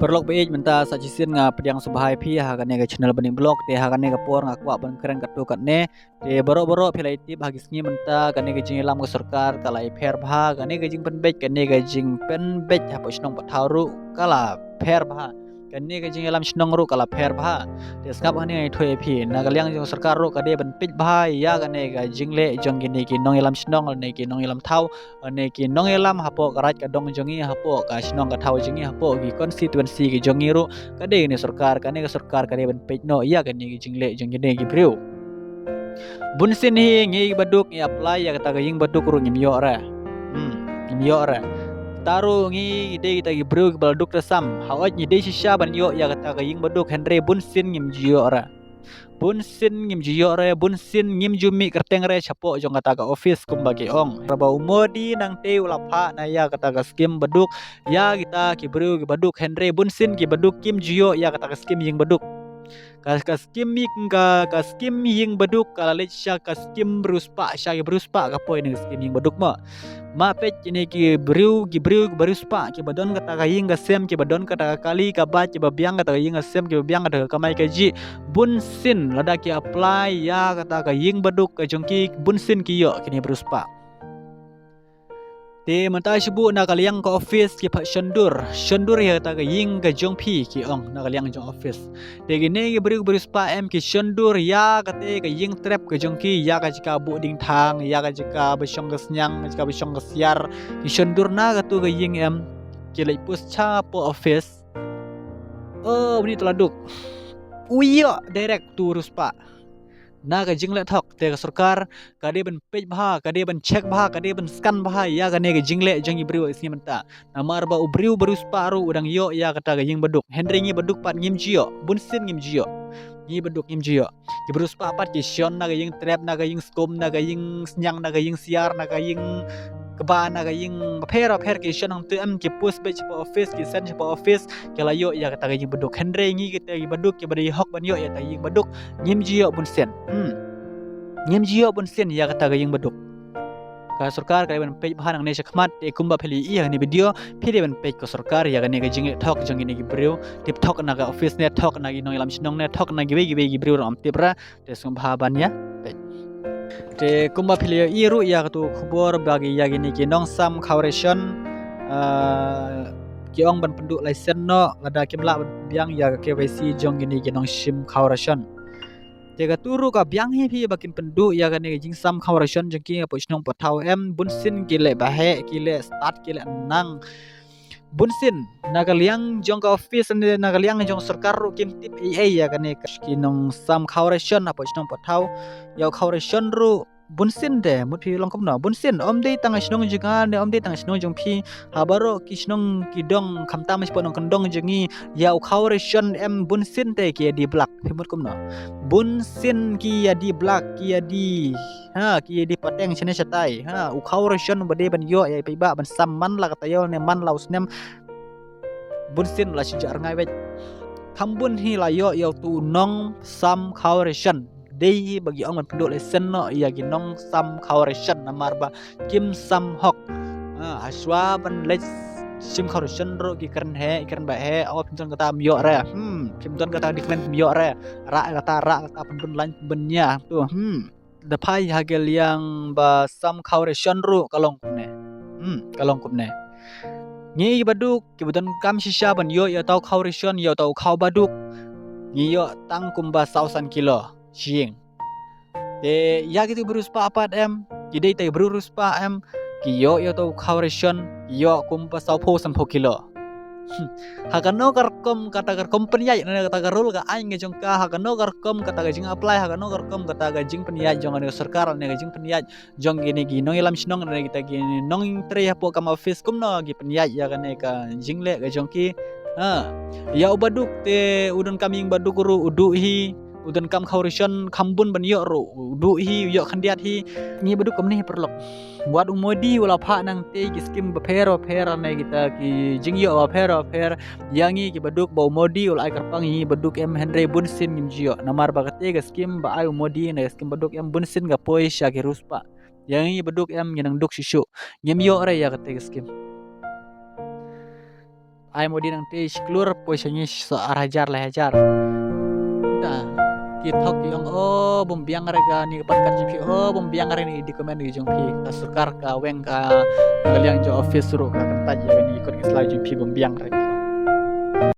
Perlok beij menta sajisin nga pediang subhai phi hagane ga channel bening blog te hagane ga por nga kwa ban keren katu katne te boro philai tip hagisngi menta gane ga jing lam ga sarkar kalai pher bha gane ga jing penbej gane ga jing penbej ha posnong pathauru kala pher bha gane ga jing lam snong ru kala pher bha te skap hane ai thoi phi nagaliang jong sarkar ru kade ban pij bha ya gane ga jingle jong gine ki nong lam snong ne ki nong lam thau ne ki nong lam hapo karaj ka dong jongi hapo ka snong ka thau jingi hapo ki constituency ki jongi ru kade ni sarkar kane ga sarkar kade ban pej no ya gane ki jingle jong gine ki priu bunsin hi ngi baduk i apply ya kata ga ying baduk ru ngim yo ra ngim yo ra taru ngi ide kita gi bru balduk resam hawaj ni de shisha ban yo ya kata ga ying baduk henry bunsin ngim jiyo ra bunsin ngim jiyo ra bunsin ngim jumi kerteng re chapo jong kata ga office kum bagi ong raba umodi nang te ulapha na ya kata ga skim baduk ya kita ki bru gi baduk henry bunsin ki baduk kim jiyo ya kata ga skim ying baduk ka skim ying baduk kala lecha ka skim bruspa sya bruspa ka poi ning skim ying baduk ma pej ini ki briu bruspa ki badon kata ka ying ga sem ki badon kata kali ka ba ki babiang kata ying ga sem ki babiang kata ka mai ka ji bunsin lada ki apply ya kata ka ying baduk ka jongki bunsin ki yo kini bruspa te menta shibu na kaliang ka office ki pha shandur ya ta ga ying ga jong phi ki ong na kaliang jong office te gine gi bru spa em ki shandur ya ka te ga ying trap ga jong ki ya ga jika bu ding thang ya ga jika besong ga senyang jika besong ga siar ki shandur na ga tu ga ying em ki lai pus cha po office bni teladuk uyo direct tu ruspa na ga jingle thok te ga sarkar kade ban pej bha kade ban check bha kade ban scan bha ya ga ne ga jingle jong ibriu isni menta namar ba ubriu barus paru udang yo ya kata ga ying baduk henry ngi baduk pat ngim jiyo bunsin ngim jiyo ngi baduk ngim jiyo ibrus pa pat ki shon na ga ying trap na ga ying skom na ga ying senyang na ga ying siar na ga ying keba na ga ying pher ki shon ang tu am ki post page po office ki send po office ki la yo ya kata ga ying baduk henry ngi kita gi baduk ki bari hok ban yo ya ta ying baduk ngim jiyo bunsen ngim jiyo bunsen ya kata ga ying baduk ka sarkar ka ban page bhan ang ne shakmat e kumba pheli i ni video phiri ban page ko sarkar ya ga ne ga jing thok jong ni gi breu tip thok na ga office ne thok na gi nong lam sinong ne thok na gi gi breu ram tip ra te sum bha ban ya te kumba pheli i ru ya tu khubor bagi ya gi ni ki nong sam khawration ki ong ban penduk license no lada kimla biang ya KYC jong gi ni ki nong sim khawration Jaga turu ka biang hi phi bakin pendu ya kan jing sam khawration jengki apa snong patau em bunsin kile bahe kile start kile nang bunsin nagaliang jong ka office nagaliang jong sarkar ru kim tip ya kan ki nong sam khawration apa snong patau ya khawration ru bunsin de mut phi long kom no bunsin om de tang snong jinga ne om de tang snong jong phi habaro ki snong ki dong khamta mas ponong kandong jengi ya khawration em bunsin te ki di blak phi mut kom no bunsin ki ya di blak ki ya di ki ya di pateng chene chatai u khawration bade ban yo ya pe ba ban sam man la kata yo ne man laus nem bunsin la sijar ngai wet khambun hi la yo tu nong sam khawration dei bagi ong man penduk lesen no ya ginong sam khawration namar ba kim sam hok aswa ban les sim khawration ro ki kern ba he pimton kata myo ra pimton kata dikmen myo ra kata pendun lan benya tu the pai hagel yang ba sam khawration ro kalong kumne ngi baduk ki budon kam shisha ban yo ya tau khawration yo tau khaw baduk ngi yo tang kumba 1000 kilo Sieng. Te ya gitu beruspa apa em. Jadi te beruspa em. Kiyo yo tau khawration. Yo kumpa 10 kilo. Hakano karkom kata karkom penyai na kata karul ka aing ngejong ka hakano karkom kata gajing apply hakano karkom kata gajing penyai jong ne sarkar ne gajing penyai jong gini gi nong ilam sinong ne kita gi nong tre hapo kam office kum no gi penyai ya kan ka jingle gajong ki ya ubaduk te udon kaming baduk ru udu hi udan kam khawration khambun ban yo ro du hi yo khandiat hi ngi baduk kam ni perlok buat umodi wala pha nang te ki skim bapero ne kita ki jing yo bapero yangi ki baduk ba umodi wala karpang hi baduk em henry bunsin ngim jio namar bagate ga skim ba ai umodi ne skim baduk em bunsin ga poi sha ki ruspa yangi baduk em nginang duk shishu ngim yo re ya kate skim ai mau dinang te keluar posisinya soar hajar lah hajar. Dah kita yang bombiang rega ni patkan jipi bombiang hari ni di komen di jumpi kasukar ka weng ka kaliang jo office suruh ka kan taji ni ikut selalu jipi bombiang rega.